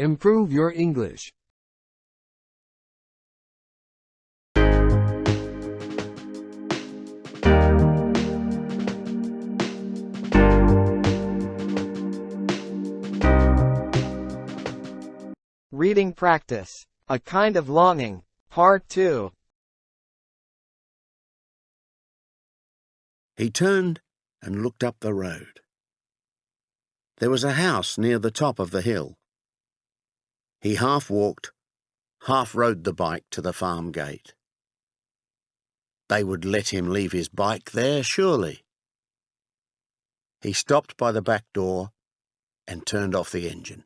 Improve your English. Reading practice. A kind of longing. Part 2. He turned and looked up the road. There was a house near the top of the hill. He half walked, half rode the bike to the farm gate. They would let him leave his bike there, surely. He stopped by the back door and turned off the engine.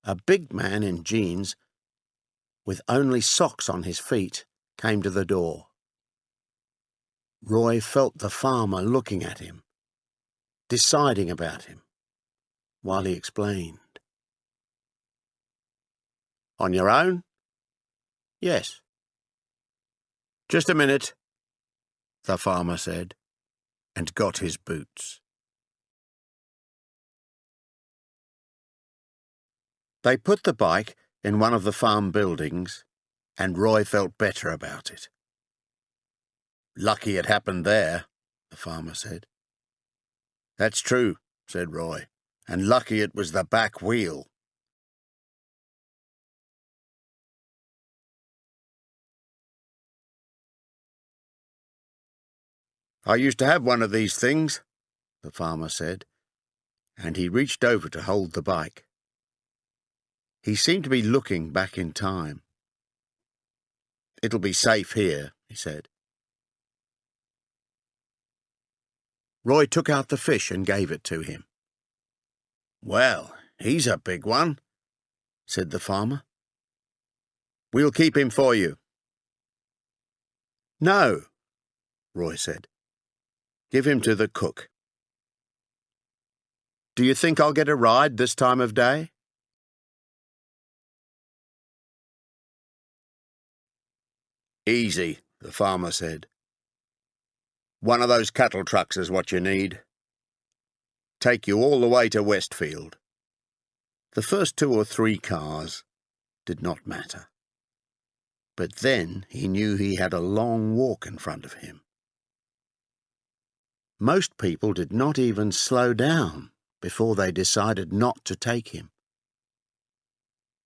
A big man in jeans, with only socks on his feet, came to the door. Roy felt the farmer looking at him, deciding about him, while he explained. "On your own?" "Yes." "Just a minute," the farmer said, and got his boots. They put the bike in one of the farm buildings, and Roy felt better about it. "Lucky it happened there," the farmer said. "That's true," said Roy, "and lucky it was the back wheel." "I used to have one of these things," the farmer said, and he reached over to hold the bike. He seemed to be looking back in time. "It'll be safe here," he said. Roy took out the fish and gave it to him. "Well, he's a big one," said the farmer. "We'll keep him for you." "No," Roy said. "Give him to the cook." "Do you think I'll get a ride this time of day?" "Easy," the farmer said. "One of those cattle trucks is what you need. Take you all the way to Westfield." The first 2 or 3 cars did not matter. But then he knew he had a long walk in front of him. Most people did not even slow down before they decided not to take him.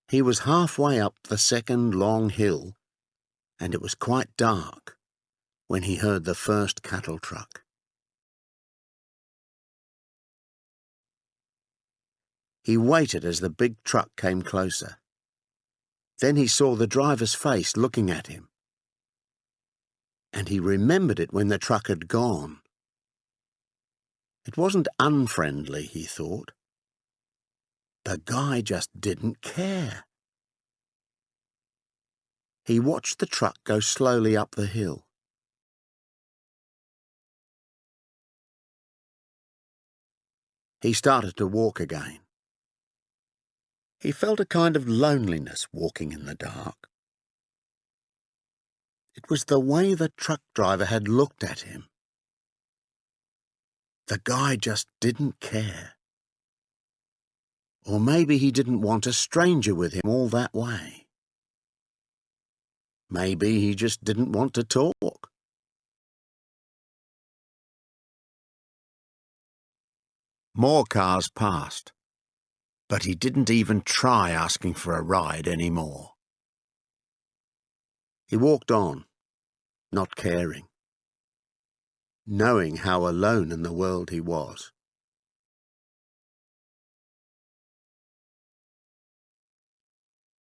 He was halfway up the second long hill, and it was quite dark when he heard the first cattle truck. He waited as the big truck came closer. Then he saw the driver's face looking at him, and he remembered it when the truck had gone. It wasn't unfriendly, he thought. The guy just didn't care. He watched the truck go slowly up the hill. He started to walk again. He felt a kind of loneliness walking in the dark. It was the way the truck driver had looked at him. The guy just didn't care. Or maybe he didn't want a stranger with him all that way. Maybe he just didn't want to talk. More cars passed, but he didn't even try asking for a ride anymore. He walked on, not caring, knowing how alone in the world he was.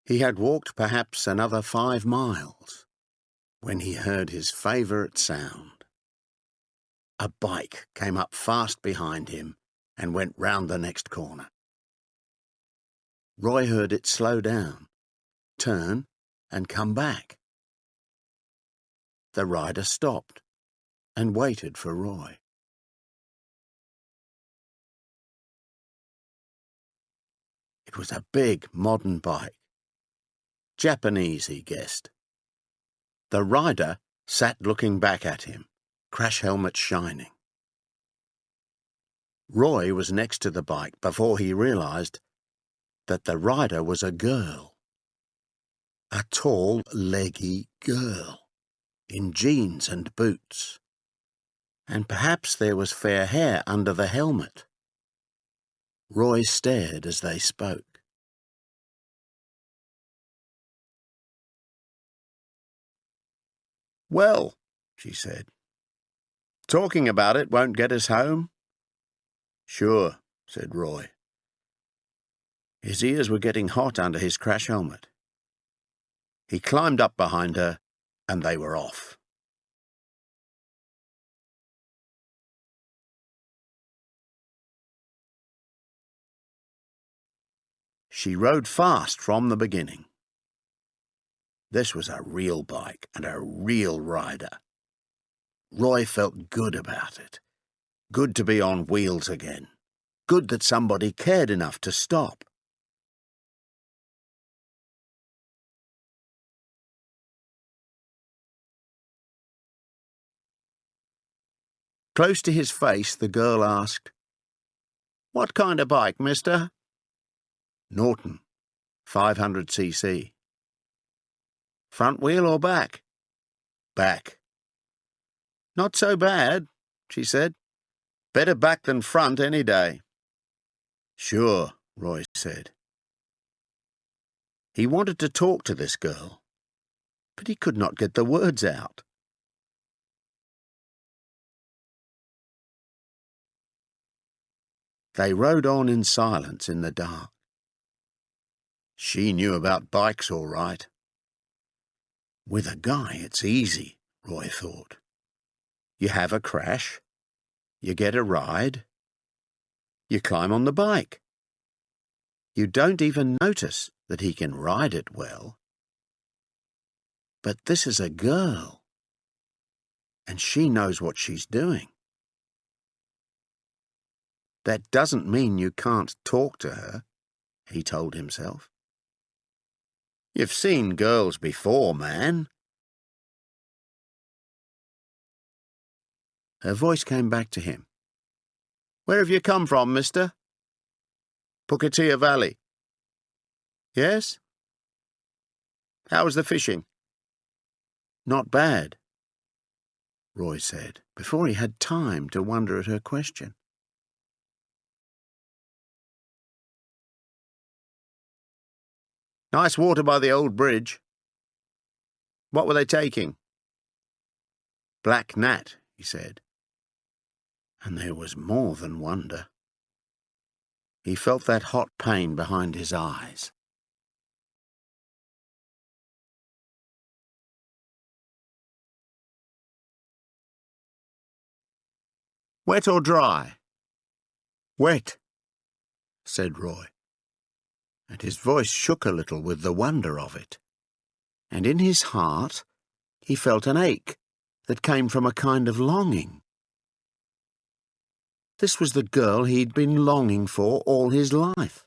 He had walked perhaps another 5 miles when he heard his favourite sound. A bike came up fast behind him and went round the next corner. Roy heard it slow down, turn, and come back. The rider stopped and waited for Roy. It was a big modern bike. Japanese, he guessed. The rider sat looking back at him, crash helmet shining. Roy was next to the bike before he realised that the rider was a girl. A tall, leggy girl, in jeans and boots. And perhaps there was fair hair under the helmet. Roy stared as they spoke. "Well," she said, "talking about it won't get us home?" "Sure," said Roy. His ears were getting hot under his crash helmet. He climbed up behind her, and they were off. She rode fast from the beginning. This was a real bike and a real rider. Roy felt good about it. Good to be on wheels again. Good that somebody cared enough to stop. Close to his face, the girl asked, "What kind of bike, mister?" "Norton, 500cc. "Front wheel or back?" "Back." "Not so bad," she said. "Better back than front any day." "Sure," Roy said. He wanted to talk to this girl, but he could not get the words out. They rode on in silence in the dark. She knew about bikes all right. With a guy, it's easy, Roy thought. You have a crash, you get a ride, you climb on the bike. You don't even notice that he can ride it well. But this is a girl, and she knows what she's doing. That doesn't mean you can't talk to her, he told himself. You've seen girls before, man. Her voice came back to him. "Where have you come from, mister?" "Pukatia Valley." "Yes? How was the fishing?" "Not bad," Roy said, before he had time to wonder at her question. "Nice water by the old bridge." "What were they taking?" "Black Nat," he said. And there was more than wonder. He felt that hot pain behind his eyes. "Wet or dry?" "Wet," said Roy, and his voice shook a little with the wonder of it. And in his heart he felt an ache that came from a kind of longing. This was the girl he'd been longing for all his life.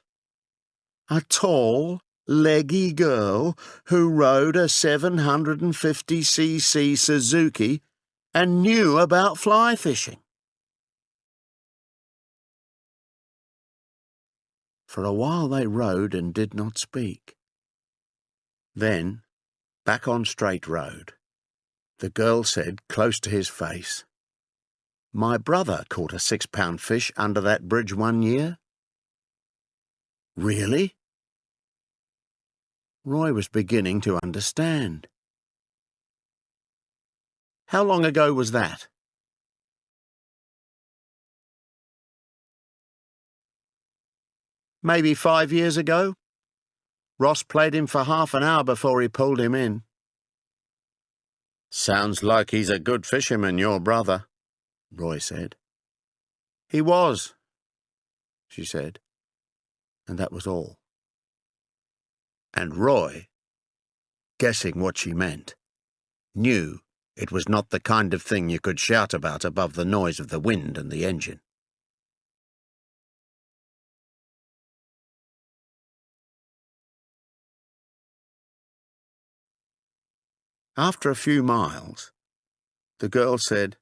A tall, leggy girl who rode a 750cc Suzuki and knew about fly fishing. For a while they rode and did not speak. Then, back on Straight Road, the girl said close to his face, "My brother caught a 6-pound fish under that bridge one year." "Really?" Roy was beginning to understand. "How long ago was that?" "Maybe 5 years ago. Ross played him for half an hour before he pulled him in." "Sounds like he's a good fisherman, your brother," Roy said. "He was," she said, and that was all. And Roy, guessing what she meant, knew it was not the kind of thing you could shout about above the noise of the wind and the engine. After a few miles, the girl said,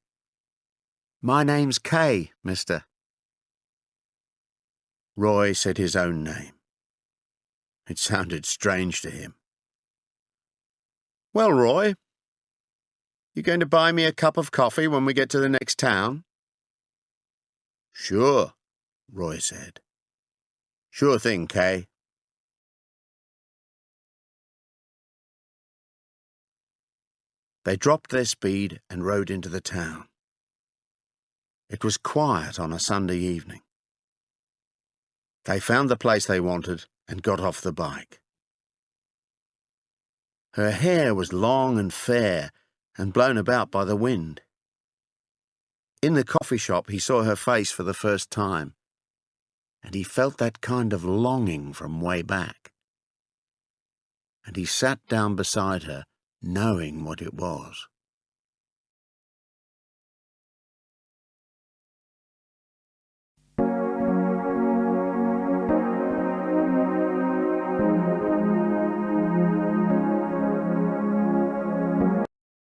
"My name's Kay, mister." Roy said his own name. It sounded strange to him. "Well, Roy, you going to buy me a cup of coffee when we get to the next town?" "Sure," Roy said. "Sure thing, Kay." They dropped their speed and rode into the town. It was quiet on a Sunday evening. They found the place they wanted and got off the bike. Her hair was long and fair and blown about by the wind. In the coffee shop he saw her face for the first time, and he felt that kind of longing from way back. And he sat down beside her, knowing what it was.